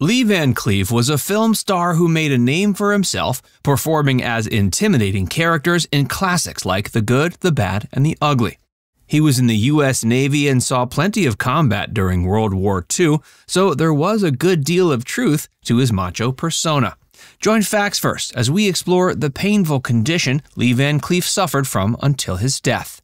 Lee Van Cleef was a film star who made a name for himself, performing as intimidating characters in classics like The Good, the Bad, and the Ugly. He was in the U.S. Navy and saw plenty of combat during World War II, so there was a good deal of truth to his macho persona. Join Facts First as we explore the painful condition Lee Van Cleef suffered from until his death.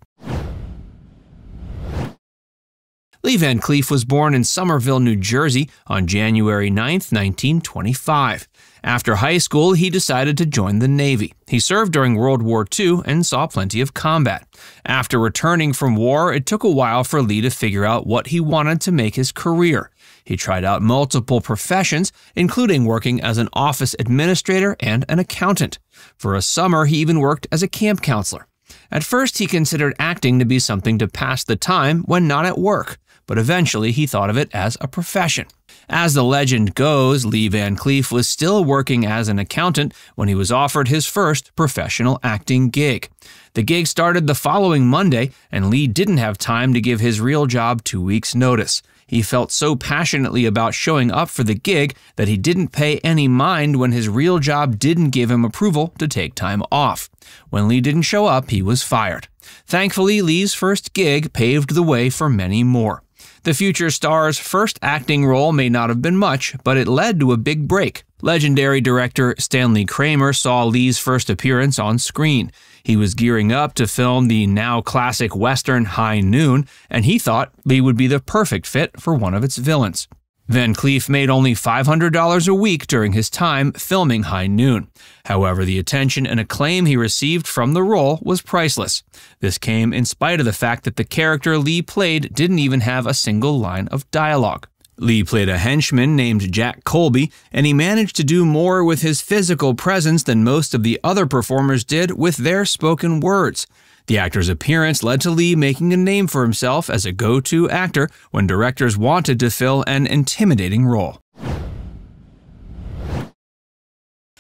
Lee Van Cleef was born in Somerville, New Jersey on January 9, 1925. After high school, he decided to join the Navy. He served during World War II and saw plenty of combat. After returning from war, it took a while for Lee to figure out what he wanted to make his career. He tried out multiple professions, including working as an office administrator and an accountant. For a summer, he even worked as a camp counselor. At first, he considered acting to be something to pass the time when not at work, but eventually he thought of it as a profession. As the legend goes, Lee Van Cleef was still working as an accountant when he was offered his first professional acting gig. The gig started the following Monday, and Lee didn't have time to give his real job 2 weeks' notice. He felt so passionately about showing up for the gig that he didn't pay any mind when his real job didn't give him approval to take time off. When Lee didn't show up, he was fired. Thankfully, Lee's first gig paved the way for many more. The future star's first acting role may not have been much, but it led to a big break. Legendary director Stanley Kramer saw Lee's first appearance on screen. He was gearing up to film the now classic Western High Noon, and he thought Lee would be the perfect fit for one of its villains. Van Cleef made only $500 a week during his time filming High Noon. However, the attention and acclaim he received from the role was priceless. This came in spite of the fact that the character Lee played didn't even have a single line of dialogue. Lee played a henchman named Jack Colby, and he managed to do more with his physical presence than most of the other performers did with their spoken words. The actor's appearance led to Lee making a name for himself as a go-to actor when directors wanted to fill an intimidating role.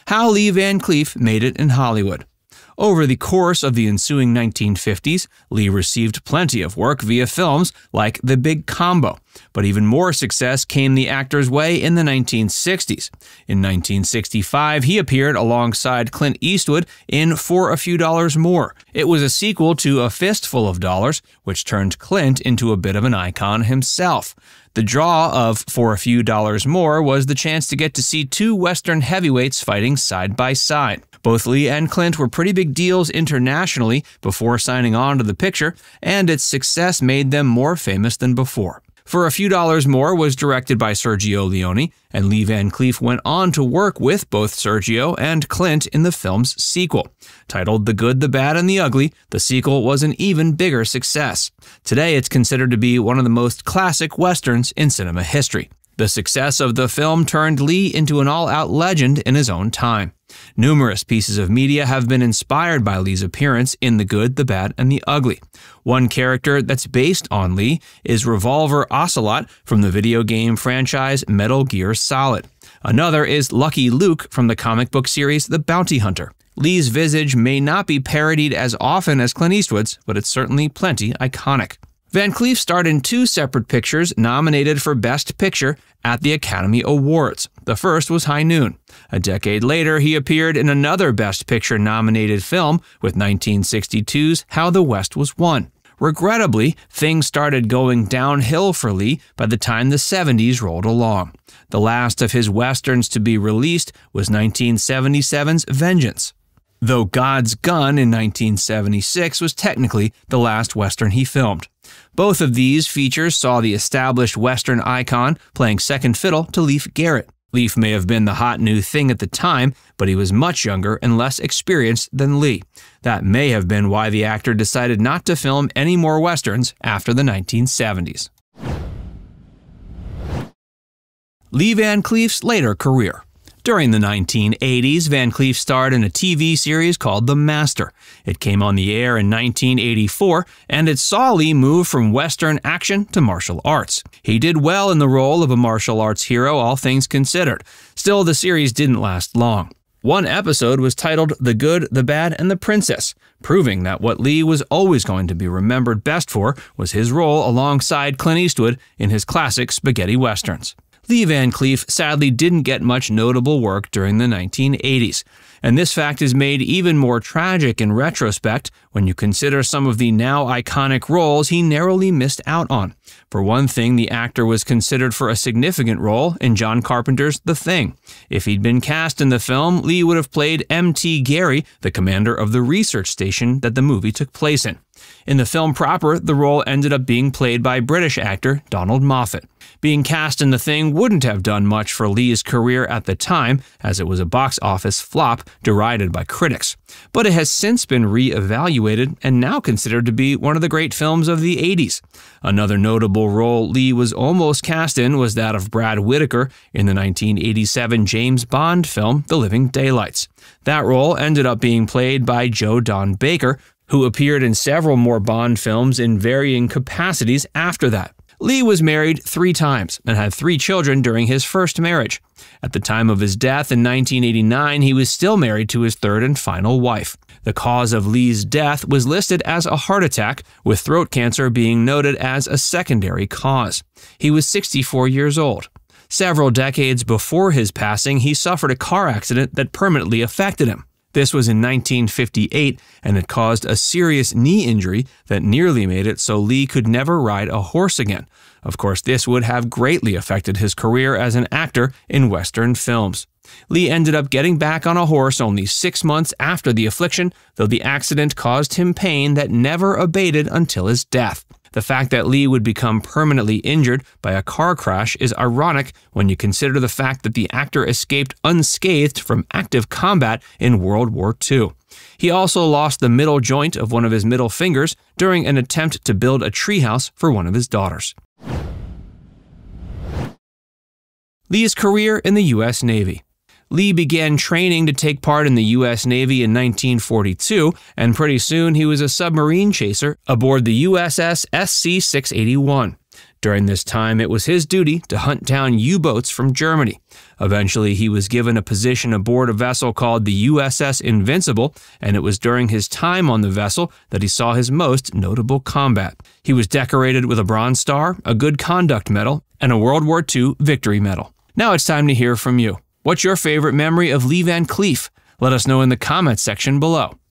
How Lee Van Cleef made it in Hollywood. Over the course of the ensuing 1950s, Lee received plenty of work via films like The Big Combo, but even more success came the actor's way in the 1960s. In 1965, he appeared alongside Clint Eastwood in For a Few Dollars More. It was a sequel to A Fistful of Dollars, which turned Clint into a bit of an icon himself. The draw of For a Few Dollars More was the chance to get to see two Western heavyweights fighting side by side. Both Lee and Clint were pretty big deals internationally before signing on to the picture, and its success made them more famous than before. For a Few Dollars More was directed by Sergio Leone, and Lee Van Cleef went on to work with both Sergio and Clint in the film's sequel. Titled The Good, the Bad, and the Ugly, the sequel was an even bigger success. Today, it's considered to be one of the most classic westerns in cinema history. The success of the film turned Lee into an all-out legend in his own time. Numerous pieces of media have been inspired by Lee's appearance in The Good, the Bad, and the Ugly. One character that's based on Lee is Revolver Ocelot from the video game franchise Metal Gear Solid. Another is Lucky Luke from the comic book series The Bounty Hunter. Lee's visage may not be parodied as often as Clint Eastwood's, but it's certainly plenty iconic. Van Cleef starred in two separate pictures nominated for Best Picture at the Academy Awards. The first was High Noon. A decade later, he appeared in another Best Picture nominated film with 1962's How the West Was Won. Regrettably, things started going downhill for Lee by the time the 70s rolled along. The last of his westerns to be released was 1977's Vengeance, though God's Gun in 1976 was technically the last western he filmed. Both of these features saw the established western icon playing second fiddle to Leif Garrett. Leif may have been the hot new thing at the time, but he was much younger and less experienced than Lee. That may have been why the actor decided not to film any more westerns after the 1970s. Lee Van Cleef's later career. During the 1980s, Van Cleef starred in a TV series called The Master. It came on the air in 1984, and it saw Lee move from Western action to martial arts. He did well in the role of a martial arts hero, all things considered. Still, the series didn't last long. One episode was titled The Good, the Bad, and the Princess, proving that what Lee was always going to be remembered best for was his role alongside Clint Eastwood in his classic spaghetti westerns. Lee Van Cleef sadly didn't get much notable work during the 1980s, and this fact is made even more tragic in retrospect when you consider some of the now iconic roles he narrowly missed out on. For one thing, the actor was considered for a significant role in John Carpenter's The Thing. If he'd been cast in the film, Lee would have played M.T. Gary, the commander of the research station that the movie took place in. In the film proper, the role ended up being played by British actor Donald Moffat. Being cast in The Thing wouldn't have done much for Lee's career at the time, as it was a box office flop derided by critics. But it has since been re-evaluated and now considered to be one of the great films of the 80s. Another notable role Lee was almost cast in was that of Brad Whitaker in the 1987 James Bond film The Living Daylights. That role ended up being played by Joe Don Baker, who appeared in several more Bond films in varying capacities after that. Lee was married 3 times and had 3 children during his first marriage. At the time of his death in 1989, he was still married to his 3rd and final wife. The cause of Lee's death was listed as a heart attack, with throat cancer being noted as a secondary cause. He was 64 years old. Several decades before his passing, he suffered a car accident that permanently affected him. This was in 1958, and it caused a serious knee injury that nearly made it so Lee could never ride a horse again. Of course, this would have greatly affected his career as an actor in Western films. Lee ended up getting back on a horse only 6 months after the affliction, though the accident caused him pain that never abated until his death. The fact that Lee would become permanently injured by a car crash is ironic when you consider the fact that the actor escaped unscathed from active combat in World War II. He also lost the middle joint of one of his middle fingers during an attempt to build a treehouse for one of his daughters. Lee's career in the U.S. Navy. Lee began training to take part in the U.S. Navy in 1942, and pretty soon he was a submarine chaser aboard the USS SC-681. During this time, it was his duty to hunt down U-boats from Germany. Eventually, he was given a position aboard a vessel called the USS Invincible, and it was during his time on the vessel that he saw his most notable combat. He was decorated with a Bronze Star, a Good Conduct Medal, and a World War II Victory Medal. Now it's time to hear from you. What's your favorite memory of Lee Van Cleef? Let us know in the comments section below.